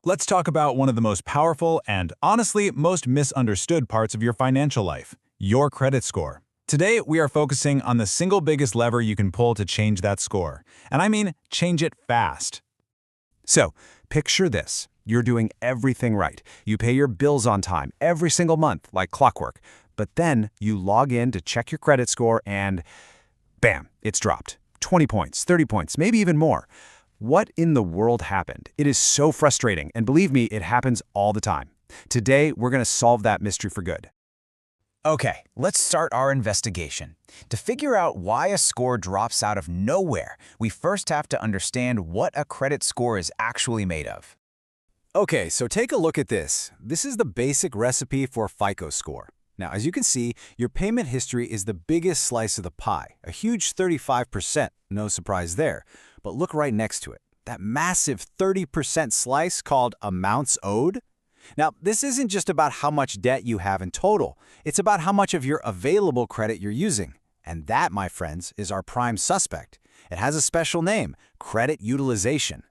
Let's talk about one of the most powerful and, honestly, most misunderstood parts of your financial life, your credit score. Today, we are focusing on the single biggest lever you can pull to change that score. And I mean, change it fast. So, picture this. You're doing everything right. You pay your bills on time every single month, like clockwork. But then you log in to check your credit score and bam, it's dropped. 20 points, 30 points, maybe even more. What in the world happened? It is so frustrating, and believe me, it happens all the time. Today, we're going to solve that mystery for good. Okay, let's start our investigation. To figure out why a score drops out of nowhere, we first have to understand what a credit score is actually made of. Okay, so take a look at this. This is the basic recipe for FICO score. Now, as you can see, your payment history is the biggest slice of the pie, a huge 35%, no surprise there. But look right next to it, that massive 30% slice called amounts owed. Now, this isn't just about how much debt you have in total. It's about how much of your available credit you're using. And that, my friends, is our prime suspect. It has a special name, credit utilization.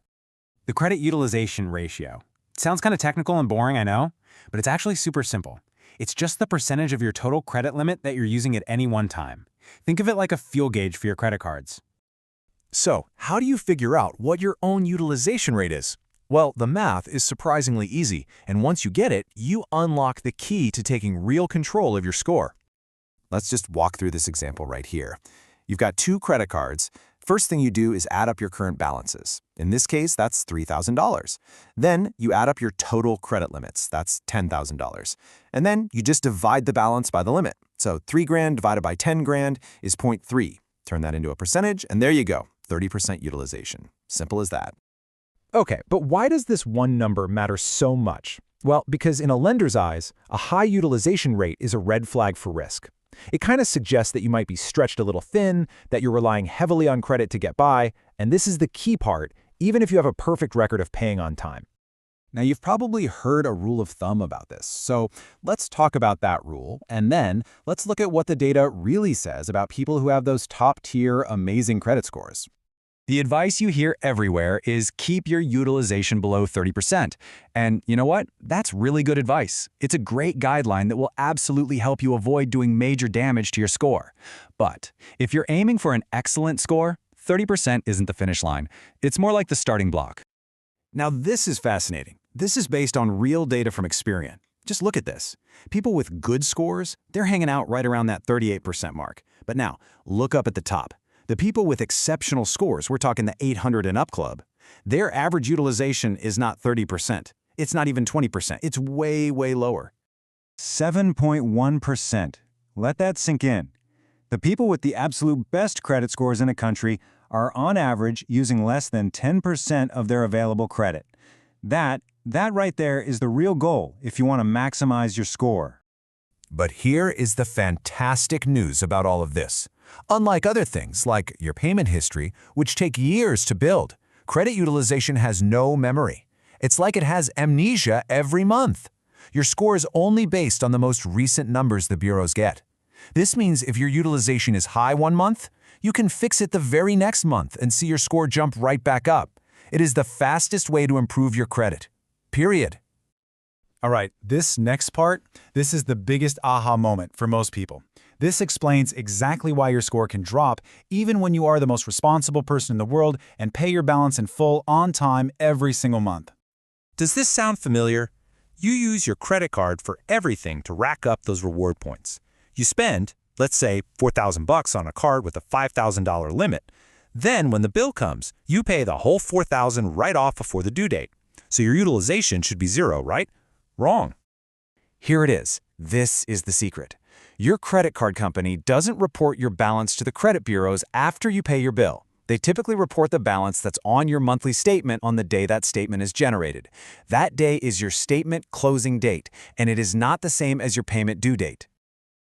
The credit utilization ratio. It sounds kind of technical and boring, I know, but it's actually super simple. It's just the percentage of your total credit limit that you're using at any one time. Think of it like a fuel gauge for your credit cards. So, how do you figure out what your own utilization rate is? Well, the math is surprisingly easy, and once you get it, you unlock the key to taking real control of your score. Let's just walk through this example right here. You've got 2 credit cards. First thing you do is add up your current balances. In this case, that's $3,000. Then you add up your total credit limits. That's $10,000. And then you just divide the balance by the limit. So 3 grand divided by 10 grand is 0.3. Turn that into a percentage, and there you go, 30% utilization. Simple as that. Okay, but why does this one number matter so much? Well, because in a lender's eyes, a high utilization rate is a red flag for risk. It kind of suggests that you might be stretched a little thin, that you're relying heavily on credit to get by, and this is the key part, even if you have a perfect record of paying on time. Now, you've probably heard a rule of thumb about this, so let's talk about that rule, and then let's look at what the data really says about people who have those top-tier, amazing credit scores. The advice you hear everywhere is keep your utilization below 30%. And you know what? That's really good advice. It's a great guideline that will absolutely help you avoid doing major damage to your score. But if you're aiming for an excellent score, 30% isn't the finish line. It's more like the starting block. Now, this is fascinating. This is based on real data from Experian. Just look at this. People with good scores, they're hanging out right around that 38% mark. But now, look up at the top. The people with exceptional scores, we're talking the 800 and up club, their average utilization is not 30%. It's not even 20%. It's way, way lower. 7.1%. Let that sink in. The people with the absolute best credit scores in a country are on average using less than 10% of their available credit. That right there is the real goal if you want to maximize your score. But here is the fantastic news about all of this. Unlike other things, like your payment history, which take years to build, credit utilization has no memory. It's like it has amnesia every month. Your score is only based on the most recent numbers the bureaus get. This means if your utilization is high one month, you can fix it the very next month and see your score jump right back up. It is the fastest way to improve your credit. Period. All right, this next part, this is the biggest aha moment for most people. This explains exactly why your score can drop even when you are the most responsible person in the world and pay your balance in full on time every single month. Does this sound familiar? You use your credit card for everything to rack up those reward points. You spend, let's say, $4,000 on a card with a $5,000 limit. Then when the bill comes, you pay the whole $4,000 right off before the due date. So your utilization should be 0, right? Wrong. Here it is. This is the secret. Your credit card company doesn't report your balance to the credit bureaus after you pay your bill. They typically report the balance that's on your monthly statement on the day that statement is generated. That day is your statement closing date, and it is not the same as your payment due date.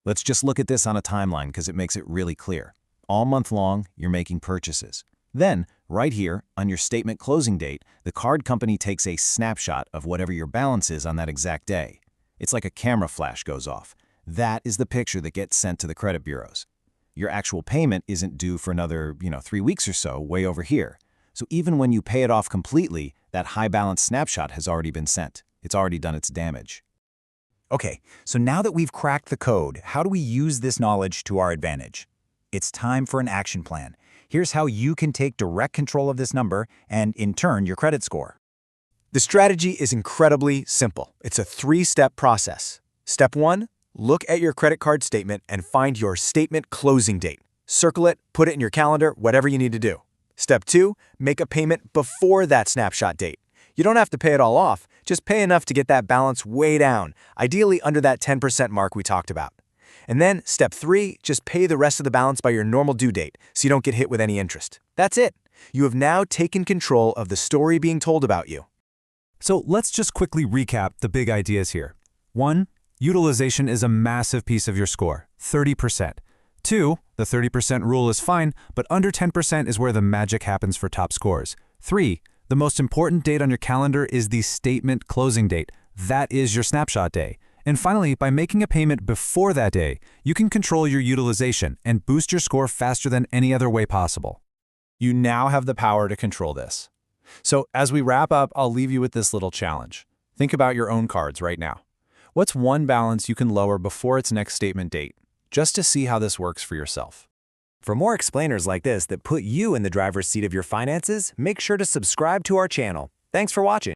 Let's just look at this on a timeline because it makes it really clear. All month long, you're making purchases. Then, right here, on your statement closing date, the card company takes a snapshot of whatever your balance is on that exact day. It's like a camera flash goes off. That is the picture that gets sent to the credit bureaus. Your actual payment isn't due for another, 3 weeks or so, way over here. So even when you pay it off completely, that high balance snapshot has already been sent. It's already done its damage. Okay, so now that we've cracked the code, how do we use this knowledge to our advantage? It's time for an action plan. Here's how you can take direct control of this number and, in turn, your credit score. The strategy is incredibly simple. It's a 3-step process. Step 1, look at your credit card statement and find your statement closing date. Circle it, put it in your calendar, whatever you need to do. Step 2, make a payment before that snapshot date. You don't have to pay it all off, just pay enough to get that balance way down, ideally under that 10% mark we talked about. And then, step 3, just pay the rest of the balance by your normal due date so you don't get hit with any interest. That's it. You have now taken control of the story being told about you. So let's just quickly recap the big ideas here. 1. Utilization is a massive piece of your score, 30%. 2. The 30% rule is fine, but under 10% is where the magic happens for top scores. 3. The most important date on your calendar is the statement closing date. That is your snapshot day. And finally, by making a payment before that day, you can control your utilization and boost your score faster than any other way possible. You now have the power to control this. So as we wrap up, I'll leave you with this little challenge. Think about your own cards right now. What's one balance you can lower before its next statement date, just to see how this works for yourself? For more explainers like this that put you in the driver's seat of your finances, make sure to subscribe to our channel. Thanks for watching.